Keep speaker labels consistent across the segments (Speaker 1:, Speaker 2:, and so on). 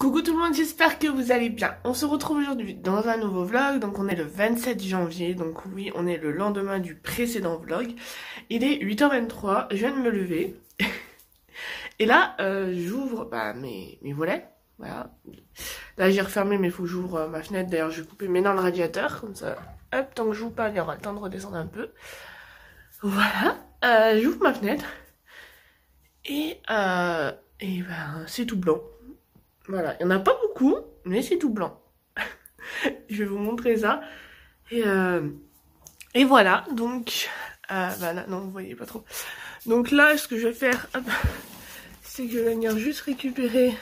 Speaker 1: Coucou tout le monde, j'espère que vous allez bien. On se retrouve aujourd'hui dans un nouveau vlog. Donc on est le 27 janvier, donc oui, on est le lendemain du précédent vlog. Il est 8h23, je viens de me lever. Et là, j'ouvre mes volets. Voilà. Là j'ai refermé, mais il faut que j'ouvre ma fenêtre. D'ailleurs, je vais couper mes dents dans le radiateur, comme ça. Hop, tant que je vous parle, il y aura le temps de redescendre un peu. Voilà. J'ouvre ma fenêtre. Et c'est tout blanc. Voilà, il n'y en a pas beaucoup, mais c'est tout blanc. Je vais vous montrer ça. Et voilà, donc... là, non, vous voyez pas trop. Donc là, ce que je vais faire, c'est que je vais venir juste récupérer,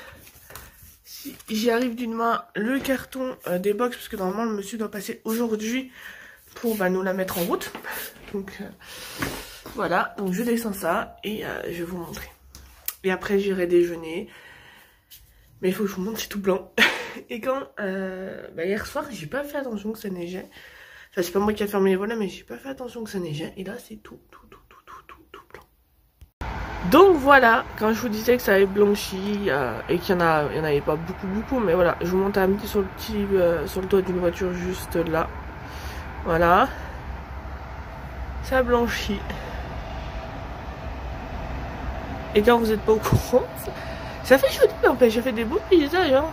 Speaker 1: si j'y arrive d'une main, le carton des box, parce que normalement, le monsieur doit passer aujourd'hui pour nous la mettre en route. Donc, voilà, donc je descends ça et je vais vous montrer. Et après, j'irai déjeuner. Mais il faut que je vous montre, c'est tout blanc. Et quand, hier soir, j'ai pas fait attention que ça neigeait. Enfin, c'est pas moi qui a fermé les volets, mais j'ai pas fait attention que ça neigeait. Et là, c'est tout blanc. Donc voilà, quand je vous disais que ça avait blanchi, et qu'il y en avait pas beaucoup, mais voilà, je vous monte à midi sur le toit d'une voiture juste là. Voilà. Ça blanchit. Et quand vous êtes pas au courant, ça fait joli, n'empêche, j'ai fait des beaux paysages, hein.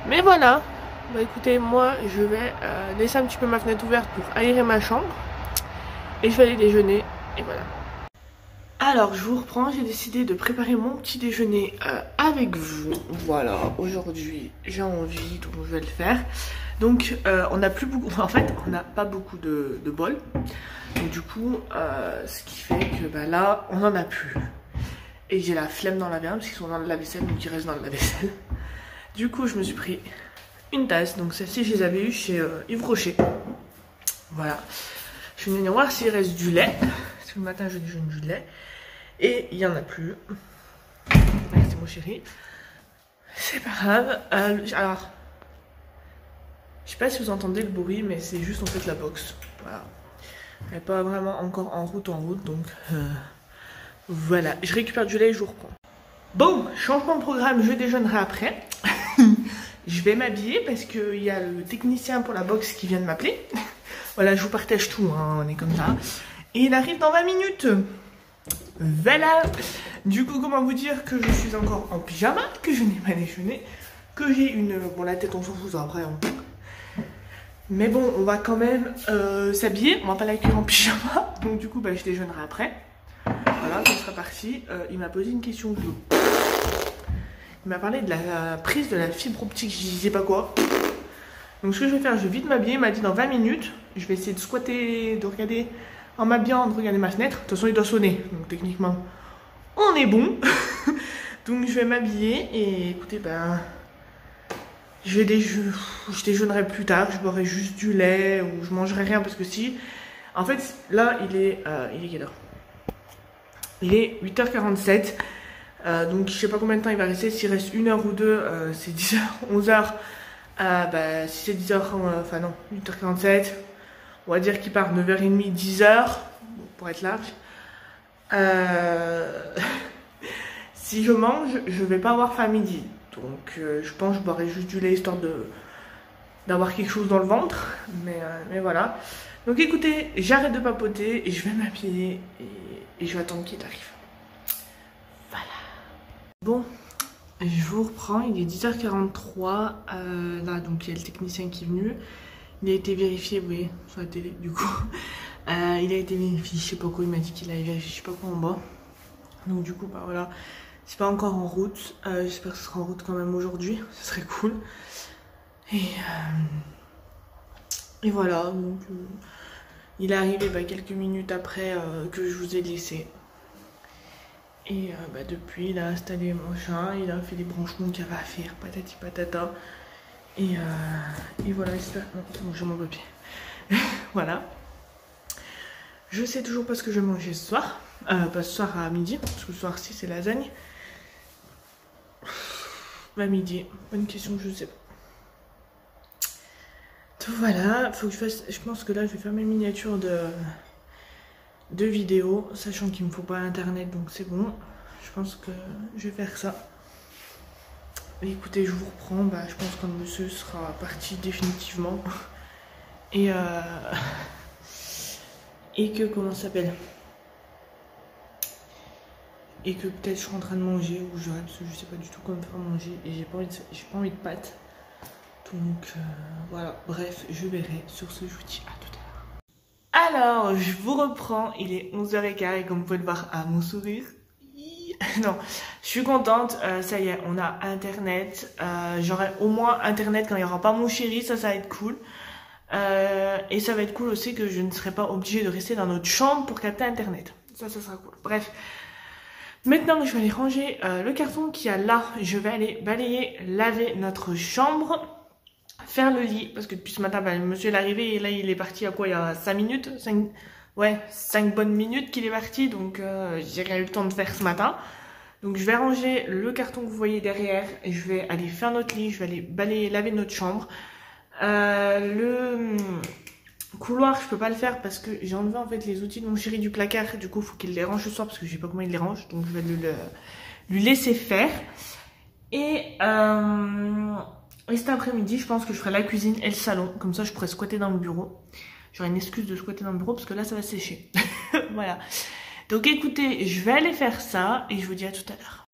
Speaker 1: Mais voilà. Bah écoutez, moi, je vais laisser un petit peu ma fenêtre ouverte pour aérer ma chambre. Et je vais aller déjeuner, et voilà. Alors, je vous reprends, j'ai décidé de préparer mon petit déjeuner avec vous. Voilà, aujourd'hui, j'ai envie, donc je vais le faire. Donc, on n'a plus beaucoup, en fait, on n'a pas beaucoup de bols. Donc du coup, ce qui fait que là, on n'en a plus. Et j'ai la flemme d'en laver un parce qu'ils sont dans le lave-vaisselle, donc ils restent dans le lave-vaisselle. Du coup, je me suis pris une tasse. Donc celle-ci, je les avais eues chez Yves Rocher. Voilà. Je vais venir voir s'il reste du lait. Parce que le matin, je déjeune du lait. Et il n'y en a plus. Merci mon chéri. C'est pas grave. Alors, je sais pas si vous entendez le bruit, mais c'est juste en fait la box. Voilà. Elle n'est pas vraiment encore en route, donc... Voilà, je récupère du lait et je vous reprends. Bon, changement de programme, je déjeunerai après. Je vais m'habiller parce qu'il y a le technicien pour la box qui vient de m'appeler. Voilà, je vous partage tout, hein, on est comme ça. Et il arrive dans 20 minutes. Voilà. Du coup, comment vous dire que je suis encore en pyjama, que je n'ai pas déjeuné, que j'ai une... Bon, la tête, on s'en fout, après. Hein. Mais bon, on va quand même s'habiller. On va pas la cuire en pyjama. Donc du coup, je déjeunerai après. Voilà, ça sera parti. Il m'a posé une question. Il m'a parlé de la prise de la fibre optique. Je disais pas quoi. Donc ce que je vais faire, je vais vite m'habiller. Il m'a dit dans 20 minutes. Je vais essayer de squatter, de regarder en m'habillant, de regarder ma fenêtre. De toute façon, il doit sonner. Donc techniquement, on est bon. Donc je vais m'habiller. Et écoutez, je déjeunerai plus tard. Je boirai juste du lait ou je mangerai rien parce que si... En fait, là, il est quelle heure? Il est 8h47, donc je sais pas combien de temps il va rester, s'il reste 1 heure ou 2, c'est 10h, 11h, si c'est 10h, enfin non, 8h47, on va dire qu'il part 9h30, 10h, pour être large. Si je mange, je vais pas avoir faim à midi, donc je pense que je boirai juste du lait histoire d'avoir quelque chose dans le ventre, mais voilà. Donc écoutez, j'arrête de papoter et je vais m'habiller et je vais attendre qu'il arrive. Voilà. Bon, je vous reprends, il est 10h43. Là, donc il y a le technicien qui est venu. Il a été vérifié, oui, sur la télé, du coup. Il a été vérifié, je sais pas quoi, il m'a dit qu'il allait vérifier, je sais pas quoi en bas. Donc du coup, voilà. C'est pas encore en route. J'espère que ce sera en route quand même aujourd'hui. Ce serait cool. Et voilà, donc il est arrivé quelques minutes après que je vous ai laissé. Et depuis, il a installé mon chat, il a fait les branchements qu'il y avait à faire, patati patata. Et voilà, j'espère... Non, c'est bon, j'ai mon papier. Voilà. Je sais toujours pas ce que je vais manger ce soir. Pas ce soir à midi, parce que ce soir-ci c'est lasagne. Midi, bonne question, je sais pas. Voilà, faut que je fasse. Je pense que là, je vais faire mes miniatures de vidéos, sachant qu'il me faut pas internet, donc c'est bon. Je pense que je vais faire ça. écoutez, je vous reprends. Bah, je pense que monsieur sera parti définitivement. Et que, comment ça s'appelle? Et que peut-être je suis en train de manger ou je reste, je sais pas du tout comment me faire manger. Et j'ai pas envie de pâtes. Donc voilà, bref, je verrai. Sur ce, je vous dis à tout à l'heure. Alors, je vous reprends. Il est 11h15 et comme vous pouvez le voir à mon sourire. Non, je suis contente, ça y est, on a internet, j'aurai au moins internet quand il n'y aura pas mon chéri, ça va être cool. Et ça va être cool aussi que je ne serai pas obligée de rester dans notre chambre pour capter internet, ça sera cool. Bref, maintenant je vais aller ranger le carton qu'il y a là, je vais aller balayer, laver notre chambre, faire le lit, parce que depuis ce matin, bah, le monsieur est arrivé et là il est parti à quoi, il y a 5 minutes, 5 bonnes minutes qu'il est parti, donc j'ai rien eu le temps de faire ce matin. Donc je vais ranger le carton que vous voyez derrière et je vais aller faire notre lit, je vais aller balayer, laver notre chambre. Le couloir, je peux pas le faire parce que j'ai enlevé en fait les outils de mon chéri du placard. Du coup, il faut qu'il les range ce soir parce que je sais pas comment il les range, donc je vais lui laisser faire. Et cet après-midi, je pense que je ferai la cuisine et le salon, comme ça je pourrai squatter dans le bureau. J'aurai une excuse de squatter dans le bureau parce que là ça va sécher. Voilà. Donc écoutez, je vais aller faire ça et je vous dis à tout à l'heure.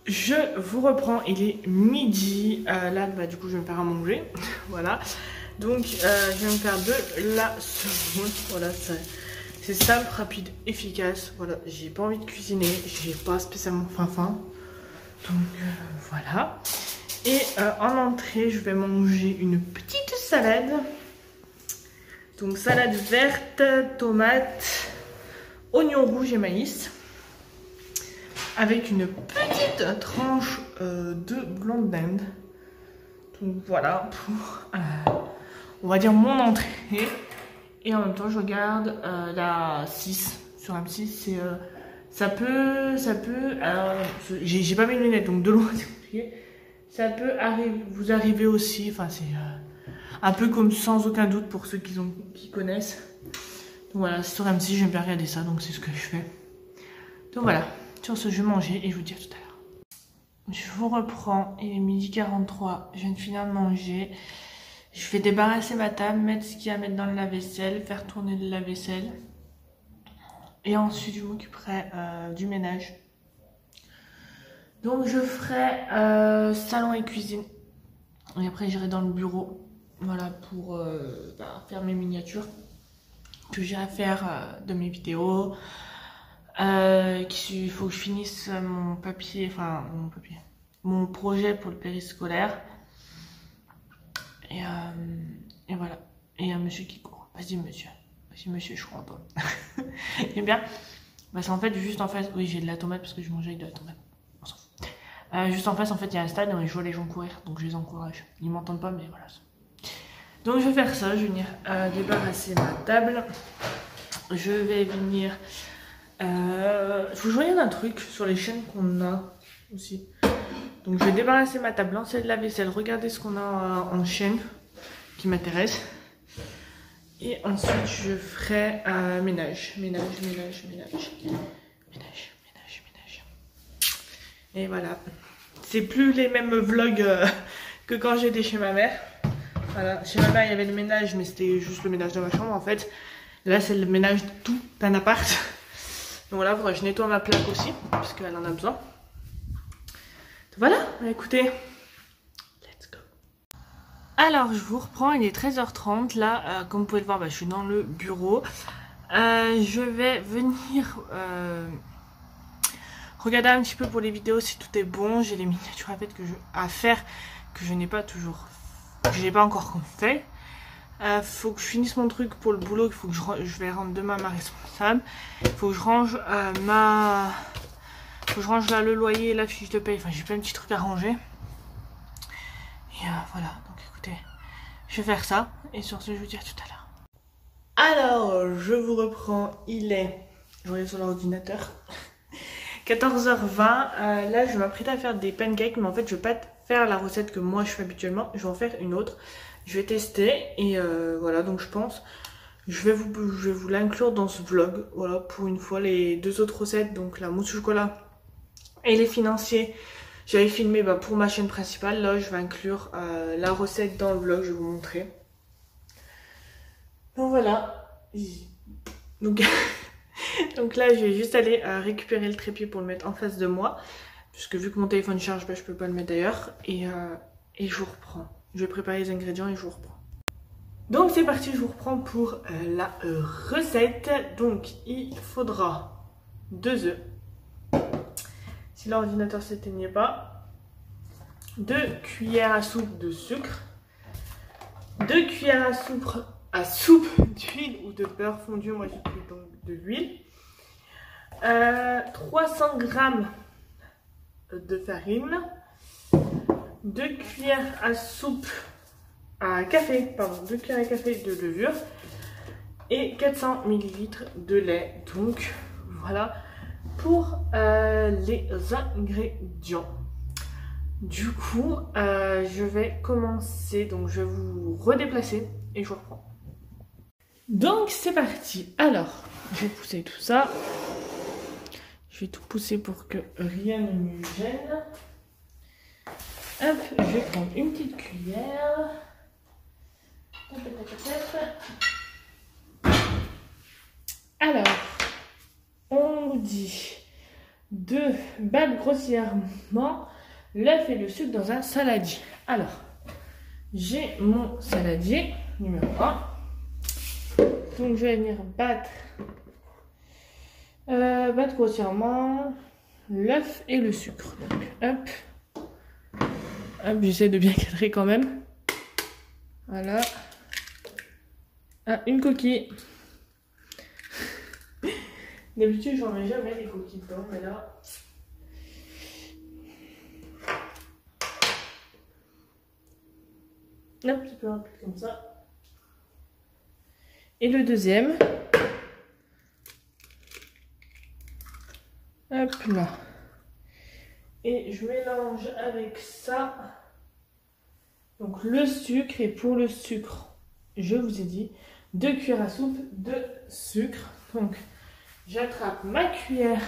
Speaker 1: Je vous reprends, il est midi. Là, bah, du coup, je vais me faire à manger. Voilà. Donc, je vais me faire de la semoule. Voilà, c'est simple, rapide, efficace. Voilà, j'ai pas envie de cuisiner. J'ai pas spécialement faim. Donc, voilà. Et en entrée, je vais manger une petite salade. Donc, salade verte, tomate, oignon rouge et maïs. Avec une petite tranche de blonde d'Inde. Donc voilà pour, on va dire, mon entrée. Et en même temps, je regarde la 6 sur M6. C'est, ça peut, alors, j'ai pas mes lunettes, donc de loin c'est compliqué. Ça peut vous arriver aussi, enfin c'est un peu comme Sans aucun doute pour ceux qui connaissent. Donc voilà, sur M6, j'aime bien regarder ça, donc c'est ce que je fais. Donc voilà. Sur ce, je vais manger et je vous dis à tout à l'heure. Je vous reprends, il est midi 43, je viens de finir de manger. Je vais débarrasser ma table, mettre ce qu'il y a à mettre dans le lave-vaisselle, faire tourner le lave-vaisselle. Et ensuite, je m'occuperai du ménage. Donc, je ferai salon et cuisine. Et après, j'irai dans le bureau, voilà, pour faire mes miniatures que j'ai à faire de mes vidéos. Il faut que je finisse mon projet pour le périscolaire. Et voilà. Et il y a un monsieur qui court. Vas-y monsieur, je crois en toi. Et bien, parce qu'en fait, juste en face, oui, j'ai de la tomate parce que je mangeais avec de la tomate. On s'en fout. Juste en face, en fait, il y a un stade où je vois les gens courir, donc je les encourage. Ils m'entendent pas, mais voilà. Donc je vais faire ça, je vais venir débarrasser ma table. Je vais venir. Faut que je regarde un truc sur les chaînes qu'on a aussi. Donc je vais débarrasser ma table, lancer de la vaisselle, regarder ce qu'on a en chaîne qui m'intéresse. Et ensuite je ferai ménage. Et voilà. C'est plus les mêmes vlogs que quand j'étais chez ma mère. Voilà. Chez ma mère il y avait le ménage, mais c'était juste le ménage de ma chambre en fait. Là c'est le ménage de tout d'un appart. Donc voilà, je nettoie ma plaque aussi, parce qu'elle en a besoin. Donc voilà, écoutez, let's go. Alors, je vous reprends, il est 13h30. Là, comme vous pouvez le voir, je suis dans le bureau. Je vais venir regarder un petit peu pour les vidéos si tout est bon. J'ai les miniatures à faire que je n'ai pas encore fait. Faut que je finisse mon truc pour le boulot, je vais rendre demain ma responsable. Faut que je range là le loyer, la fiche de paye, enfin j'ai plein de petits trucs à ranger. Et voilà, donc écoutez, je vais faire ça et sur ce je vous dis à tout à l'heure. Alors, je vous reprends, je regarde sur l'ordinateur, 14h20, là je m'apprête à faire des pancakes, mais en fait je vais pas faire la recette que moi je fais habituellement, je vais en faire une autre. Je vais tester et voilà, donc je pense je vais vous l'inclure dans ce vlog. Voilà, pour une fois les deux autres recettes, donc la mousse au chocolat et les financiers, J'avais filmé pour ma chaîne principale. Là, je vais inclure la recette dans le vlog, je vais vous montrer. Donc voilà. Donc, donc là, je vais juste aller récupérer le trépied pour le mettre en face de moi. Puisque vu que mon téléphone charge, je peux pas le mettre ailleurs. Et je vous reprends. Je vais préparer les ingrédients et je vous reprends. Donc c'est parti, je vous reprends pour la recette. Donc il faudra 2 œufs. Si l'ordinateur ne s'éteignait pas. 2 cuillères à soupe de sucre. 2 cuillères à soupe d'huile ou de beurre fondu. Moi j'utilise donc de l'huile. 300 g de farine. 2 cuillères à soupe à café, pardon, 2 cuillères à café de levure et 400 ml de lait. Donc voilà pour les ingrédients. Du coup, je vais commencer. Donc je vais vous redéplacer et je vous reprends. Donc c'est parti. Alors, je vais pousser tout ça. Je vais tout pousser pour que rien ne me gêne. Hop, je vais prendre une petite cuillère. Alors, on nous dit de battre grossièrement l'œuf et le sucre dans un saladier. Alors, j'ai mon saladier numéro 1. Donc, je vais venir battre grossièrement l'œuf et le sucre. Donc, hop. Hop, j'essaie de bien cadrer quand même. Voilà. Ah, une coquille. D'habitude, j'en mets jamais des coquilles dedans, mais là. Hop, tu peux remplir comme ça. Et le deuxième. Hop là. Et je mélange avec ça. Donc le sucre, et pour le sucre, je vous ai dit 2 cuillères à soupe de sucre. Donc j'attrape ma cuillère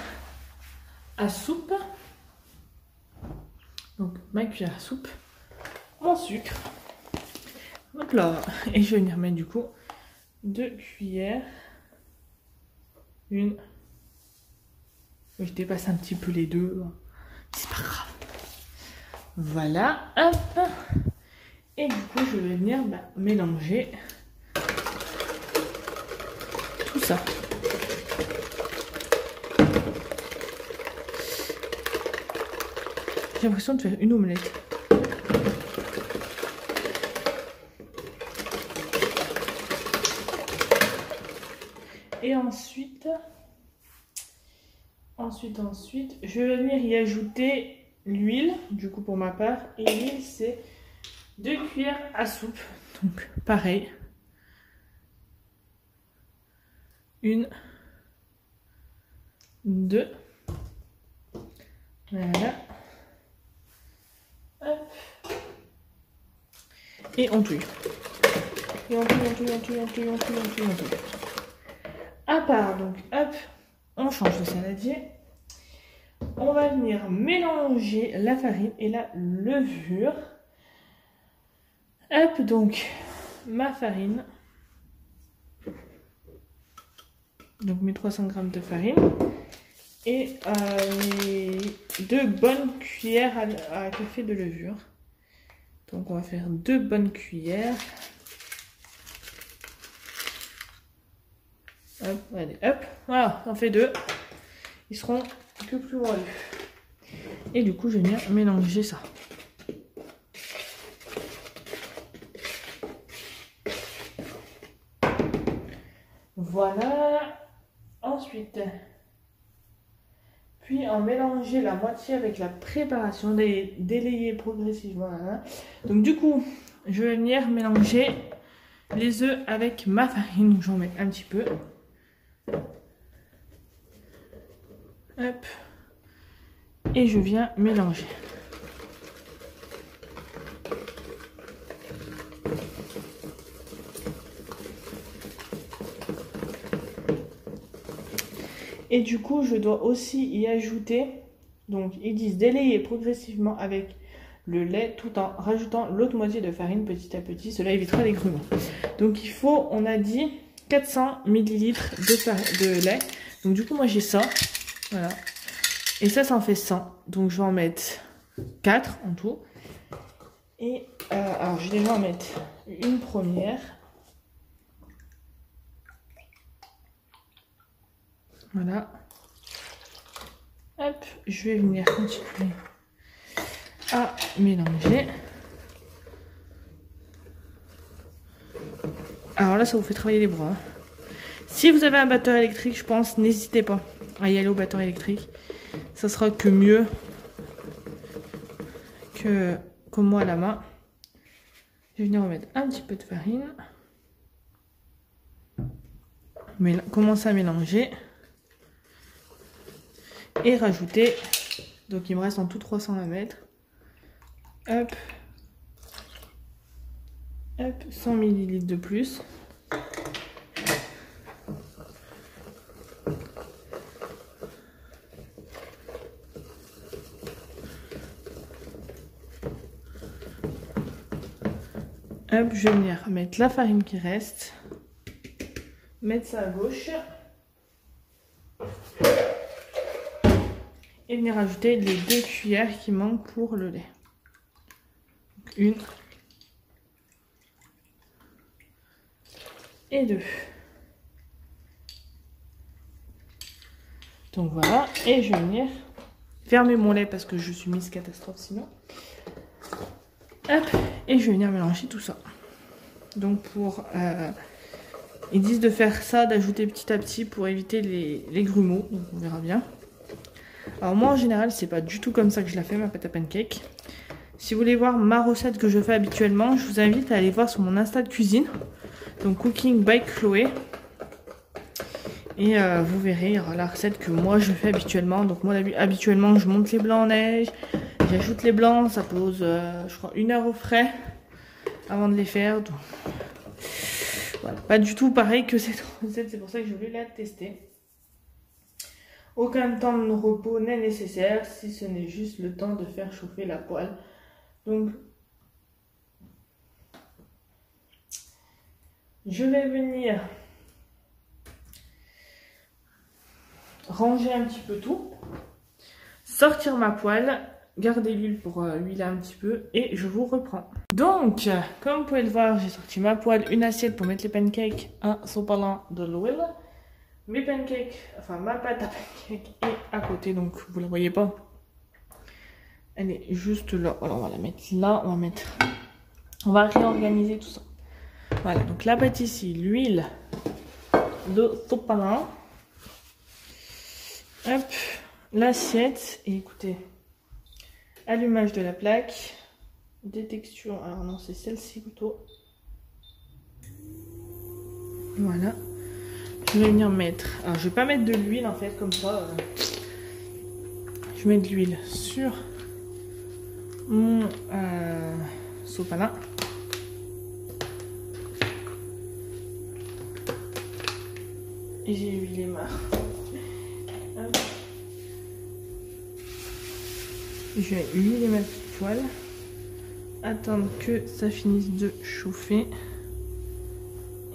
Speaker 1: à soupe. Donc ma cuillère à soupe, mon sucre. Donc là, et je vais venir mettre du coup 2 cuillères. Une. Je dépasse un petit peu les deux. C'est pas grave. Voilà, hop. Et du coup, je vais venir mélanger tout ça. J'ai l'impression de faire une omelette. Et ensuite, je vais venir y ajouter l'huile, du coup pour ma part. Et l'huile, c'est 2 cuillères à soupe. Donc pareil. 1, 2. Voilà. Hop. Et on touille. Et on touille. À part, donc hop, on change de saladier. On va venir mélanger la farine et la levure. Hop, donc ma farine. Donc mes 300 g de farine. Et mes 2 bonnes cuillères à café de levure. Donc on va faire 2 bonnes cuillères. Hop, allez, hop, voilà, on fait 2. Ils seront que plus moelleux. Et du coup, je vais venir mélanger ça. Voilà. Ensuite, puis en mélanger la moitié avec la préparation, délayer progressivement. Hein. Donc du coup, je vais venir mélanger les œufs avec ma farine. J'en mets un petit peu. Hop. Et je viens mélanger. Et du coup, je dois aussi y ajouter Donc ils disent d'élayer progressivement avec le lait tout en rajoutant l'autre moitié de farine petit à petit. Cela évitera les grumeaux. Donc il faut, on a dit, 400 ml de lait. Donc du coup moi j'ai ça. Voilà. Et ça en fait 100. Donc je vais en mettre 4 en tout. Et alors je vais déjà en mettre une première. Voilà. Hop, je vais venir continuer à mélanger. Alors là, ça vous fait travailler les bras. Si vous avez un batteur électrique, je pense, n'hésitez pas à y aller au batteur électrique. Ça sera que mieux que moi à la main. Je vais venir remettre un petit peu de farine. Commencer à mélanger. Et rajouter. Donc il me reste en tout 300 à mettre. Hop. Hop, 100 ml de plus. Hop, je vais venir mettre la farine qui reste. Mettre ça à gauche. Et venir ajouter les 2 cuillères qui manquent pour le lait. Donc, 1 et 2. Donc voilà, et je vais venir fermer mon lait parce que je suis mise catastrophe sinon. Hop, et je vais venir mélanger tout ça. Donc ils disent de faire ça, d'ajouter petit à petit pour éviter les grumeaux. Donc on verra bien. Alors moi en général c'est pas du tout comme ça que je la fais ma pâte à pancake. Si vous voulez voir ma recette que je fais habituellement, je vous invite à aller voir sur mon Insta de cuisine. Donc Cooking by Chloé. Et vous verrez, il y aura la recette que moi je fais habituellement. Donc moi habituellement je monte les blancs en neige. J'ajoute les blancs, ça pose je crois 1 heure au frais avant de les faire. Donc, voilà, pas du tout pareil que cette recette, c'est pour ça que je voulais la tester. Aucun temps de repos n'est nécessaire si ce n'est juste le temps de faire chauffer la poêle. Donc, je vais venir ranger un petit peu tout, sortir ma poêle, garder l'huile pour huiler un petit peu et je vous reprends. Donc, comme vous pouvez le voir, j'ai sorti ma poêle, une assiette pour mettre les pancakes, un sopalin de l'huile. Mes pancakes, enfin ma pâte à pancakes est à côté, donc vous la voyez pas. Elle est juste là. Voilà, on va la mettre là, on va réorganiser tout ça. Voilà, donc la pâte ici, l'huile de sopalin. Hop, l'assiette, et écoutez, allumage de la plaque, des textures, alors non c'est celle-ci plutôt. Voilà. Je vais venir mettre, alors je vais pas mettre de l'huile en fait comme ça. Je mets de l'huile sur mon sopalin. Et j'ai huilé ma... Je vais huiler ma petite poêle. Attendre que ça finisse de chauffer.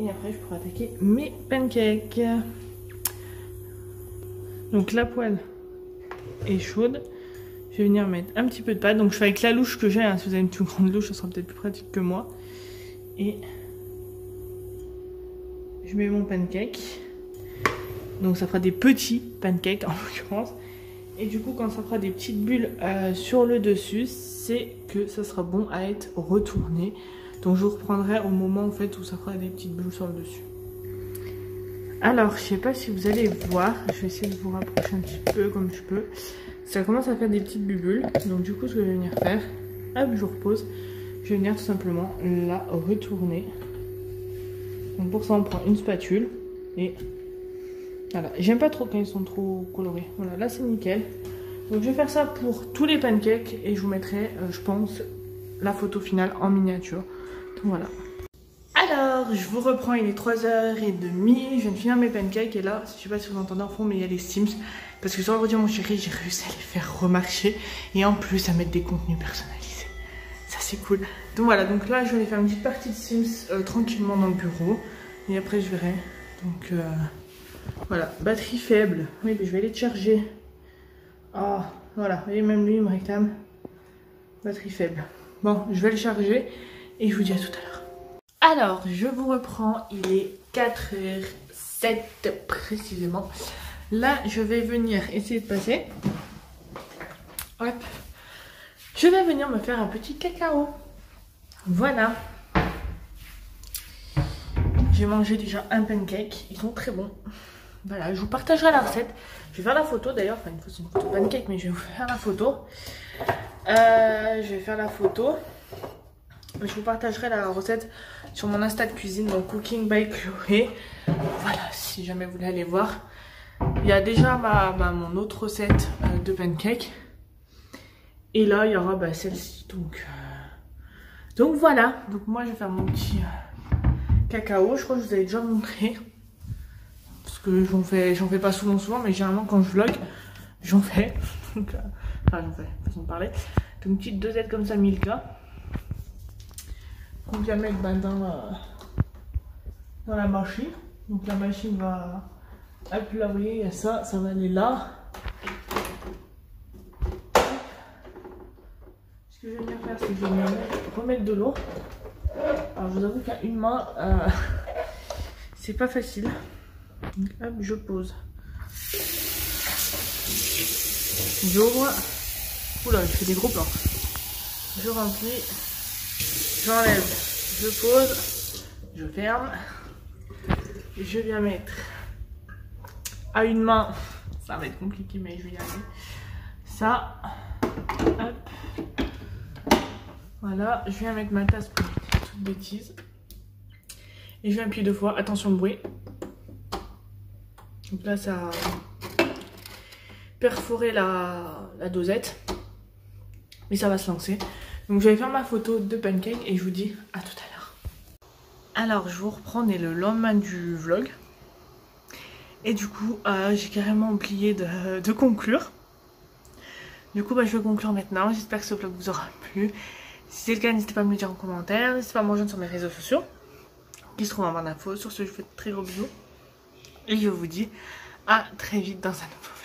Speaker 1: Et après je pourrai attaquer mes pancakes. Donc la poêle est chaude. Je vais venir mettre un petit peu de pâte. Donc je fais avec la louche que j'ai. Hein. Si vous avez une plus grande louche, ça sera peut-être plus pratique que moi. Et je mets mon pancake. Donc ça fera des petits pancakes en l'occurrence. Et du coup quand ça fera des petites bulles sur le dessus, c'est que ça sera bon à être retourné. Donc je vous reprendrai au moment en fait où ça fera des petites bulles sur le dessus. Alors je sais pas si vous allez voir, je vais essayer de vous rapprocher un petit peu comme je peux. Ça commence à faire des petites bulles. Donc du coup ce que je vais venir faire, hop je repose, je vais venir tout simplement la retourner. Donc pour ça on prend une spatule et voilà. J'aime pas trop quand ils sont trop colorés. Voilà, là c'est nickel. Donc je vais faire ça pour tous les pancakes et je vous mettrai je pense la photo finale en miniature. Donc voilà. Alors Alors, je vous reprends, il est 3h30, je viens de finir mes pancakes et là, je sais pas si vous entendez en fond, mais il y a les Sims. Parce que sur l'ordi, mon chéri, j'ai réussi à les faire remarcher et en plus à mettre des contenus personnalisés. Ça, c'est cool. Donc voilà, donc là, je vais aller faire une petite partie de Sims tranquillement dans le bureau et après, je verrai. Donc voilà, batterie faible. Oui, mais je vais aller te charger. Ah, voilà, vous voyez, même lui, il me réclame batterie faible. Bon, je vais le charger et je vous dis à tout à l'heure. Alors, je vous reprends, il est 4h07 précisément. Là, je vais venir essayer de passer. Hop. Je vais venir me faire un petit cacao. Voilà. J'ai mangé déjà un pancake, ils sont très bons. Voilà, je vous partagerai la recette. Je vais faire la photo d'ailleurs, enfin c'est une photo pancake, mais je vais vous faire la photo. Je vous partagerai la recette sur mon Insta de cuisine, donc Cooking by Chloé. Voilà, si jamais vous voulez aller voir. Il y a déjà mon autre recette de pancake. Et là, il y aura celle-ci. Donc voilà. Donc moi, je vais faire mon petit cacao. Je crois que je vous avais déjà montré. Parce que j'en fais pas souvent. Mais généralement, quand je vlog, j'en fais. Enfin, j'en fais, façon de parler. Donc une petite dosette comme ça, Milka. Qu'on vient mettre dans la machine. Donc la machine va... Hop là, vous voyez, il y a ça va aller là. Ce que je vais venir faire, c'est que je vais venir remettre de l'eau. Alors je vous avoue qu'à une main, c'est pas facile. Donc hop, je pose. J'ouvre. Oula, je fais des gros plans. Je remplis. J'enlève. Je pose. Je ferme. Et je viens mettre à une main. Ça va être compliqué, mais je vais y arriver. Ça. Hop. Voilà. Je viens mettre ma tasse pour mettre toute bêtise. Et je viens appuyer 2 fois. Attention au bruit. Donc là, ça a perforé la dosette. Mais ça va se lancer. Donc je vais faire ma photo de pancake et je vous dis à tout à l'heure. Alors je vous reprends, on est le lendemain du vlog. Et du coup j'ai carrément oublié de conclure. Du coup je vais conclure maintenant. J'espère que ce vlog vous aura plu. Si c'est le cas, n'hésitez pas à me le dire en commentaire. N'hésitez pas à me rejoindre sur mes réseaux sociaux qui se trouvent en barre d'infos. Sur ce, je vous fais de très gros bisous. Et je vous dis à très vite dans un nouveau vlog.